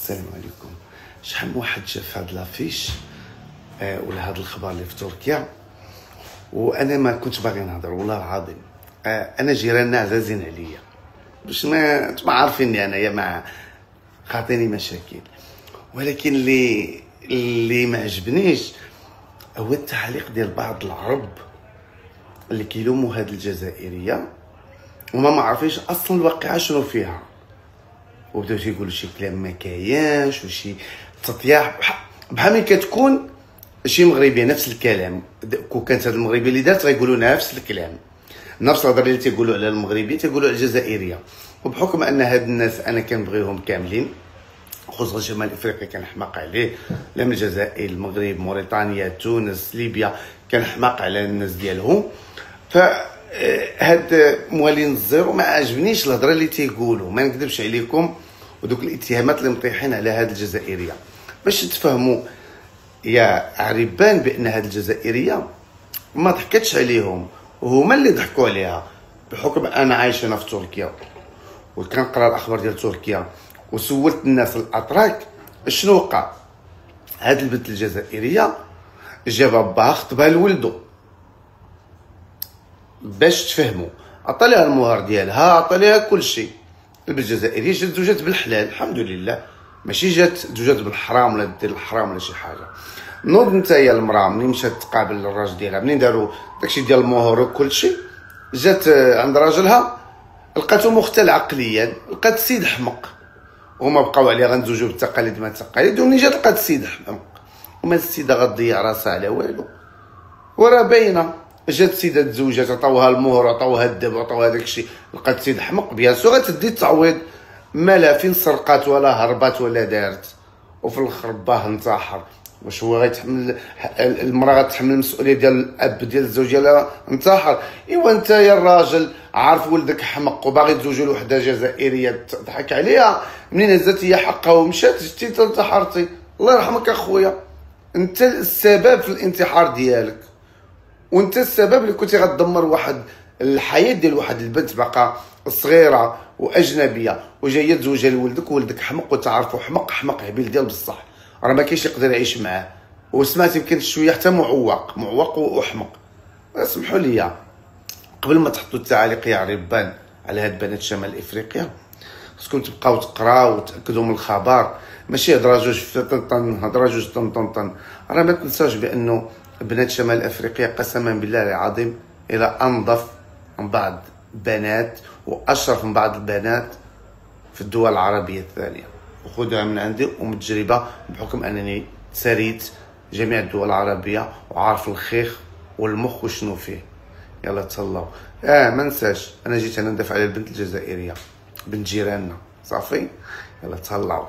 السلام عليكم. شحال من واحد شاف هاد لافيش ولا هاد الخبر اللي في تركيا، وانا ما كنتش باغي نهضر والله العظيم. انا جيراننا عزازين عليا باش ما عارفيني انايا ما خاطيني مشاكل، ولكن اللي ما عجبنيش هو التعليق ديال بعض العرب اللي كيلوموا هاد الجزائريه وما معرفينش اصلا الواقعه شنو فيها، وبداو تيقولوا شي كلام ما كاينش وشي تطياح بحال ملي كتكون شي مغربيه نفس الكلام. كون كانت هاد المغربيه اللي دارت غيقولوا نفس الكلام، نفس الهضره اللي تيقولوا على المغربيه تيقولوا على الجزائريه. وبحكم ان هاد الناس انا كنبغيهم كاملين، خصوصا شمال افريقيا كنحماق عليه، لا من الجزائر المغرب موريتانيا تونس ليبيا كنحماق على الناس ديالهم. هاد موالين الزيرو ما عجبنيش الهضره اللي تيقولوا، ما نكذبش عليكم، ودوك الاتهامات اللي مطيحين على هاد الجزائريه باش تفهموا يا عربان بان هاد الجزائريه ما ضحكتش عليهم، وهما اللي ضحكوا عليها. بحكم انا عايش هنا في تركيا وكنقرا الاخبار ديال تركيا، وسولت الناس الاتراك شنو وقع. هاد البنت الجزائريه جابها باها خطبها لولدو باش تفهموا، عطى ليها المهر ديالها، عطى ليها كلشي. البنت الجزائريه جات زوجات بالحلال الحمد لله، ماشي جات زوجات بالحرام ولا دير الحرام ولا شي حاجه. نوض نتايا المراه منين مشات تقابل الراجل ديالها، منين داروا داكشي ديال المهر وكلشي، جات عند راجلها لقاتو مختل عقليا، لقات السيد حمق، وهما بقاو عليه غنزوجو بالتقاليد ما التقاليد، ومنين جات لقات السيد حمق، وما السيده غتضيع راسها على والو، وراه باينه. جات السيده تزوجات، عطاوها المهر عطاوها الذهب عطاوها داكشي، لقات السيد حمق بيان سور غتدي التعويض، مالا فين سرقات ولا هربات ولا دارت، وفي الاخر باه انتحر. واش هو غيتحمل المراه غتحمل المسؤوليه ديال الاب ديال الزوج ديالها انتحر؟ ايوا انت يا الراجل عارف ولدك حمق وباغي تزوجو لوحده جزائريه تضحك عليها، منين هزات هي حقها ومشات جيتي انتحرتي. الله يرحمك اخويا، انت السبب في الانتحار ديالك، وانت السبب اللي كنتي غتدمر واحد الحياه ديال واحد البنت باقا صغيره واجنبيه وجايه تزوجها لولدك، وولدك حمق وتعرفوا حمق هبيل ديال بصح، راه ما كاينش يقدر يعيش معاه، وسمعت يمكن شويه حتى معوق وحمق. اسمحوا لي قبل ما تحطوا التعاليق يا عربان على هاد بنات شمال افريقيا، خصكم تبقاو تقراو وتاكدوا من الخبر، ماشي هضره جوج في طنطن هضره جوج طنطن. راه ما تنساوش بانه بنات شمال افريقيا قسما بالله العظيم الى انظف من بعض البنات واشرف من بعض البنات في الدول العربيه الثانيه، وخذها من عندي ومن تجربه، بحكم انني سريت جميع الدول العربيه وعارف الخيخ والمخ وشنو فيه. يلا تهلاو. ما نساش انا جيت هنا ندافع على البنت الجزائريه بنت جيراننا صافي. يلا تهلاو.